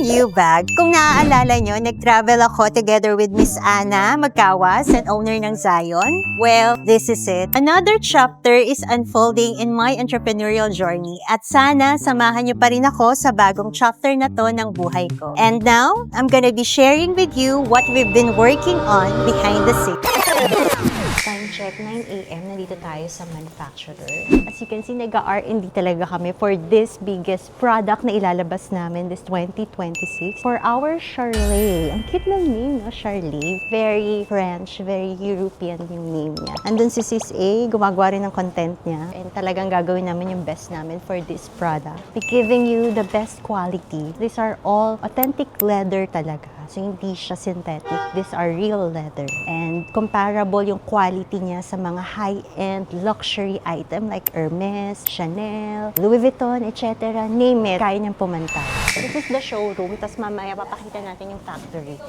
new bag. Kung naaalala nyo, nag-travel ako together with Miss Ana Magkawas and owner ng Zion. Well, this is it. Another chapter is unfolding in my entrepreneurial journey at sana samahan nyo pa rin ako sa bagong chapter na to ng buhay ko. And now, I'm gonna be sharing with you what we've been working on behind the scenes. Time check, 9 a.m. Nandito tayo sa manufacturer. As you can see, nag-R&D talaga kami for this biggest product na ilalabas namin this 2026 for our Charlet. Ang cute ng name, no? Charlet. Very French, very European yung name niya. Andun si Sis A, gumagawa rin ng content niya. And talagang gagawin namin yung best namin for this product. Be giving you the best quality. These are all authentic leather talaga. So, hindi siya synthetic. These are real leather. And comparable yung quality niya sa mga high-end luxury item like Hermes, Chanel, Louis Vuitton, etc. Name it. Kaya niyang pumantay. This is the showroom. Tapos mamaya papakita natin yung factory.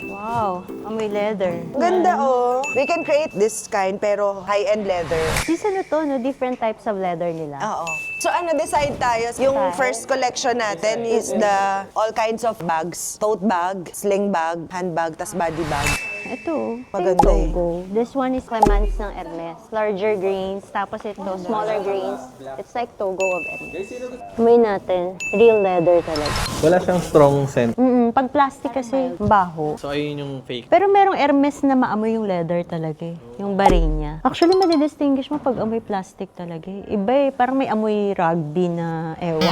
Wow! Amoy leather. Ganda oh. We can create this kind pero high-end leather. This ano to, no? Different types of leather nila. Oo. So decide tayo. Yung first collection natin is the all kinds of bags. Tote bag, sling bag, handbag, tas body bag. Ito, Maganda eh. Togo. This one is Clemence ng Hermes. Larger grains, tapos ito, smaller grains. It's like Togo of Hermes. Amoy natin, real leather talaga. Wala siyang strong scent. Pag plastic kasi, baho. So, ayun yung fake. Pero merong Hermes na maamoy yung leather talaga eh. Yung barin niya. Actually, madidistinguish mo pag amoy plastic talaga eh. Iba eh, parang may amoy rugby na ewan.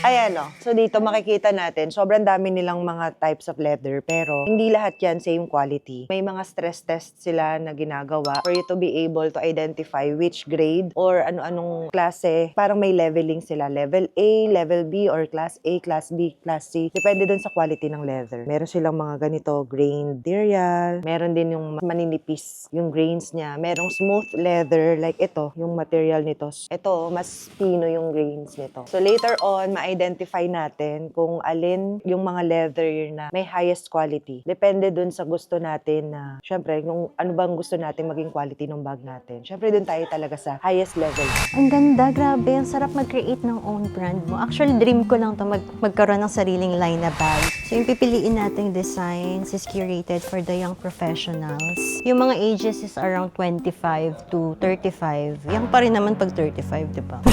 Ayan o. So dito makikita natin, sobrang dami nilang mga types of leather pero hindi lahat yan same quality. May mga stress test sila na ginagawa for you to be able to identify which grade or ano-anong klase. Parang may leveling sila. Level A, Level B, or Class A, Class B, Class C. Depende dun sa quality ng leather. Meron silang mga ganito, grained material. Meron din yung maninipis yung grains niya. Merong smooth leather like ito, yung material nito. Ito, mas pino yung grains nito. So later on, ma-identify natin kung alin yung mga leather na may highest quality. Depende dun sa gusto natin na, syempre, kung ano bang gusto natin maging quality ng bag natin. Syempre, dun tayo talaga sa highest level. Ang ganda, grabe. Ang sarap mag-create ng own brand mo. Actually, dream ko lang to magkaroon ng sariling line na bag. So, yung pipiliin nating designs is curated for the young professionals. Yung mga ages is around 25 to 35. Yang pa rin naman pag 35, di ba?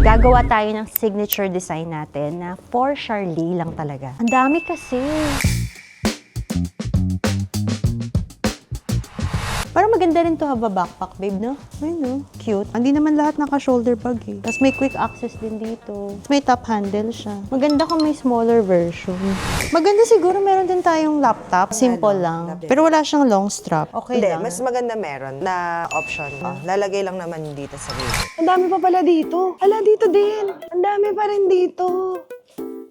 Gagawa tayo ng signature design natin na for Charlie lang talaga. Ang dami kasi. Parang maganda rin to have a backpack, babe, no? Ay, no? Cute. Hindi naman lahat naka-shoulder bag, eh. Tapos may quick access din dito. May top handle siya. Maganda kung may smaller version. Maganda siguro meron din tayong laptop. Simple lang. Pero wala siyang long strap. Okay Hindi, lang. mas maganda meron na option. Lalagay lang naman dito sa video. Ang dami pa pala dito. Hala, dito din. Ang dami pa rin dito.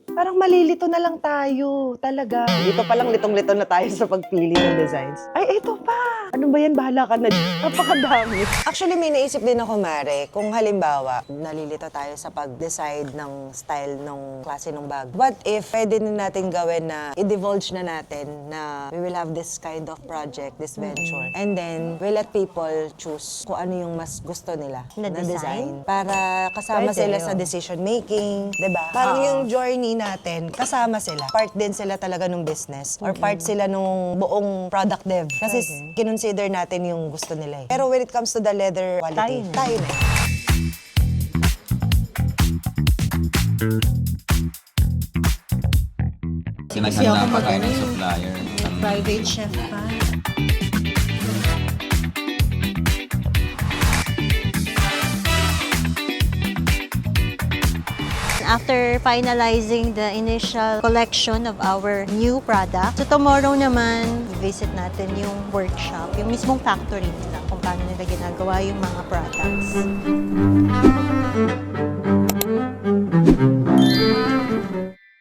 Parang malilito na lang tayo. Talaga. Dito pa lang litong-lito na tayo sa pagpili ng designs. Ay, ito pa. Ano ba yan? Bahala ka na. Napakadami. Actually, may naisip din ako, Mare. Kung halimbawa, nalilito tayo sa pag-decide ng style ng klase ng bag. What if pwede na natin gawin na i-divulge na natin na we will have this kind of project, this venture. And then, we let people choose kung ano yung mas gusto nila Na design? Para kasama Pwede sila yun. sa decision making, 'di ba? Parang yung journey natin, kasama sila. Part din sila talaga ng business or part sila nung buong product dev. Kasi kinonsider natin yung gusto nila eh. Pero when it comes to the leather quality, tayo na. Sinaganda pa tayo ng supplier. Private chef pa. After finalizing the initial collection of our new product, so tomorrow naman, visit natin yung workshop, yung mismong factory nila, kung paano nila ginagawa yung mga products.